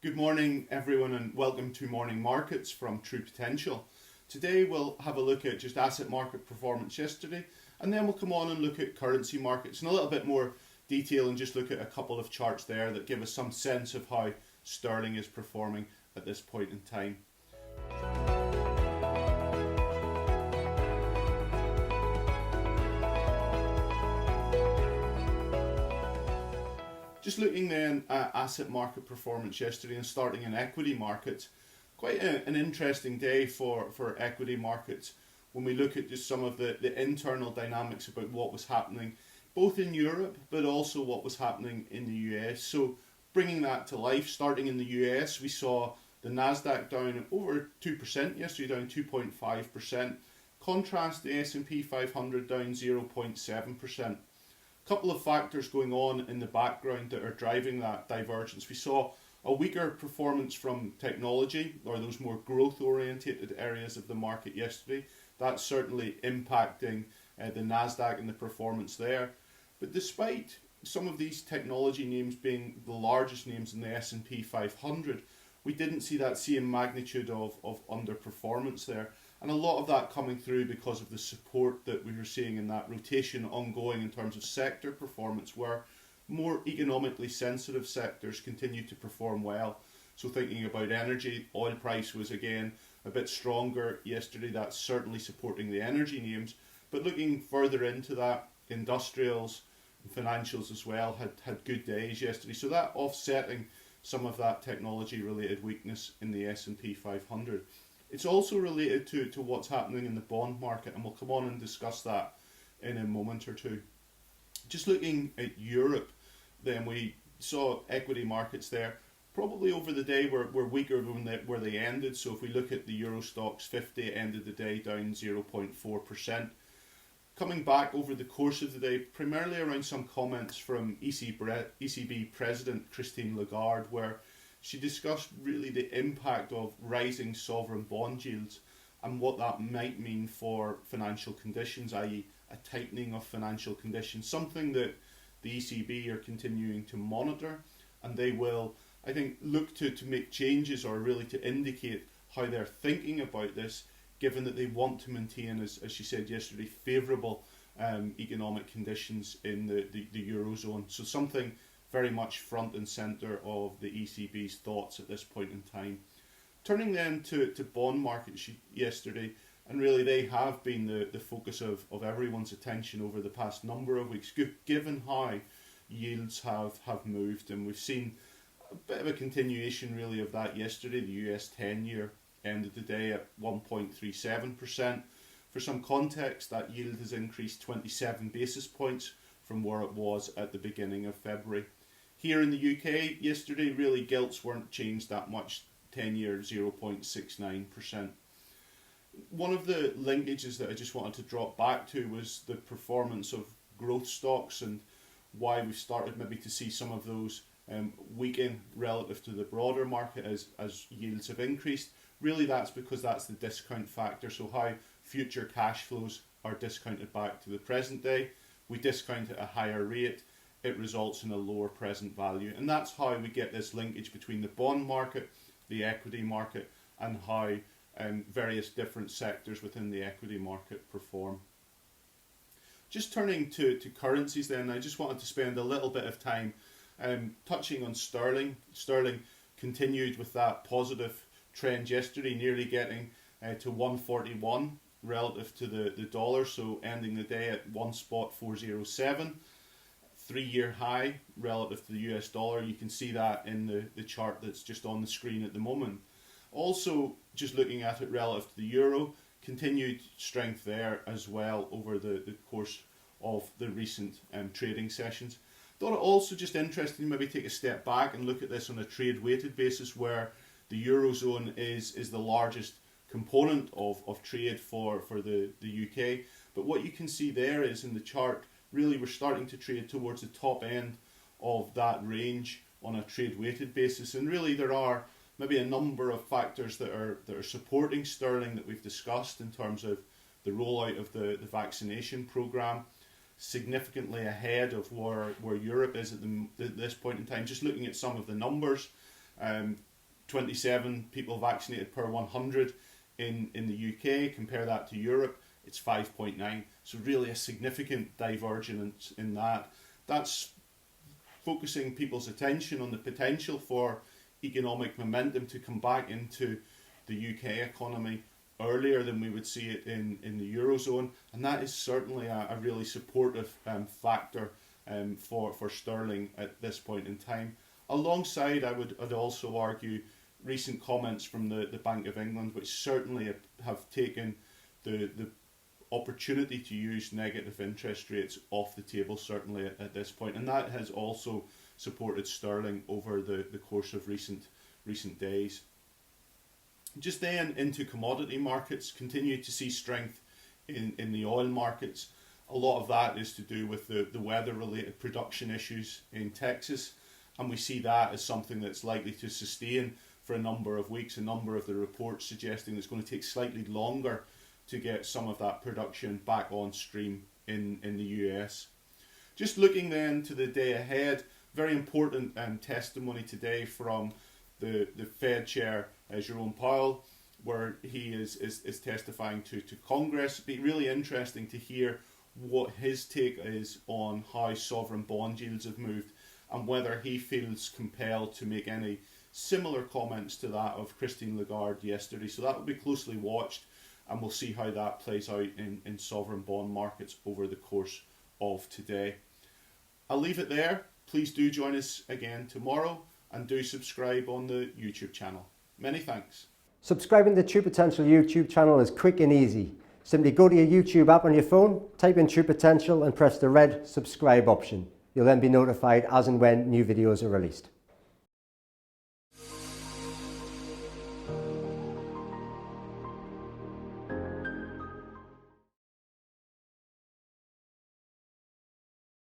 Good morning, everyone, and welcome to Morning Markets from True Potential. Today we'll have a look at just asset market performance yesterday, and then we'll come on and look at currency markets in a little bit more detail and just look at a couple of charts there that give us some sense of how sterling is performing at this point in time. Just looking then at asset market performance yesterday and starting in equity markets, quite an interesting day for equity markets when we look at just some of the internal dynamics about what was happening both in Europe but also what was happening in the US. So bringing that to life, starting in the US, we saw the Nasdaq down over 2% yesterday, down 2.5%. Contrast, the S&P 500 down 0.7%. Couple of factors going on in the background that are driving that divergence. We saw a weaker performance from technology, or those more growth oriented areas of the market yesterday. That's certainly impacting the Nasdaq and the performance there. But despite some of these technology names being the largest names in the S&P 500, we didn't see that same magnitude of underperformance there. And a lot of that coming through because of the support that we were seeing in that rotation ongoing in terms of sector performance, where more economically sensitive sectors continue to perform well. So thinking about energy, oil price was again a bit stronger yesterday. That's certainly supporting the energy names. But looking further into that, industrials and financials as well had good days yesterday. So that offsetting some of that technology related weakness in the S&P 500. It's also related to what's happening in the bond market, and we'll come on and discuss that in a moment or two. Just looking at Europe, then we saw equity markets there probably over the day were weaker than where they ended. So if we look at the Euro Stoxx 50, it ended the day down 0.4%. Coming back over the course of the day, primarily around some comments from ECB President Christine Lagarde, where she discussed really the impact of rising sovereign bond yields and what that might mean for financial conditions, i.e. a tightening of financial conditions, something that the ECB are continuing to monitor, and they will, I think, look to make changes or really to indicate how they're thinking about this, given that they want to maintain, as she said yesterday, favourable economic conditions in the Eurozone. So something very much front and centre of the ECB's thoughts at this point in time. Turning then to bond markets yesterday, and really they have been the focus of everyone's attention over the past number of weeks, given how yields have moved, and we've seen a bit of a continuation really of that yesterday. The US 10-year ended the day at 1.37%. For some context, that yield has increased 27 basis points from where it was at the beginning of February. Here in the UK, yesterday, really gilts weren't changed that much, 10-year 0.69%. One of the linkages that I just wanted to drop back to was the performance of growth stocks and why we've started maybe to see some of those weaken relative to the broader market as yields have increased. Really that's because that's the discount factor, so how future cash flows are discounted back to the present day. We discount at a higher rate, it results in a lower present value. And that's how we get this linkage between the bond market, the equity market, and how various different sectors within the equity market perform. Just turning to currencies then, I just wanted to spend a little bit of time touching on sterling. Sterling continued with that positive trend yesterday, nearly getting to 141 relative to the dollar, so ending the day at 1.407. 3-year high relative to the US dollar. You can see that in the chart that's just on the screen at the moment. Also, just looking at it relative to the euro, continued strength there as well over the course of the recent trading sessions. Thought it also just interesting to maybe take a step back and look at this on a trade weighted basis, where the Eurozone is the largest component of trade for the UK. But what you can see there is in the chart, really we're starting to trade towards the top end of that range on a trade weighted basis, and really there are maybe a number of factors that are supporting sterling that we've discussed in terms of the rollout of the vaccination program, significantly ahead of where Europe is at this point in time. Just looking at some of the numbers, 27 people vaccinated per 100 in the UK. Compare that to Europe, it's 5.9. So really a significant divergence in that. That's focusing people's attention on the potential for economic momentum to come back into the UK economy earlier than we would see it in the Eurozone, and that is certainly a really supportive factor for sterling at this point in time. Alongside, I'd also argue recent comments from the Bank of England, which certainly have taken the opportunity to use negative interest rates off the table, certainly at this point, and that has also supported sterling over the course of recent days. Just then into commodity markets, continue to see strength in the oil markets. A lot of that is to do with the weather-related production issues in Texas, and we see that as something that's likely to sustain for a number of weeks. A number of the reports suggesting it's going to take slightly longer to get some of that production back on stream in the US. Just looking then to the day ahead, very important testimony today from the Fed Chair, Jerome Powell, where he is testifying to Congress. It'd be really interesting to hear what his take is on how sovereign bond yields have moved and whether he feels compelled to make any similar comments to that of Christine Lagarde yesterday. So that will be closely watched, and we'll see how that plays out in sovereign bond markets over the course of today. I'll leave it there. Please do join us again tomorrow, and do subscribe on the YouTube channel. Many thanks. Subscribing to the True Potential YouTube channel is quick and easy. Simply go to your YouTube app on your phone, type in True Potential and press the red subscribe option. You'll then be notified as and when new videos are released.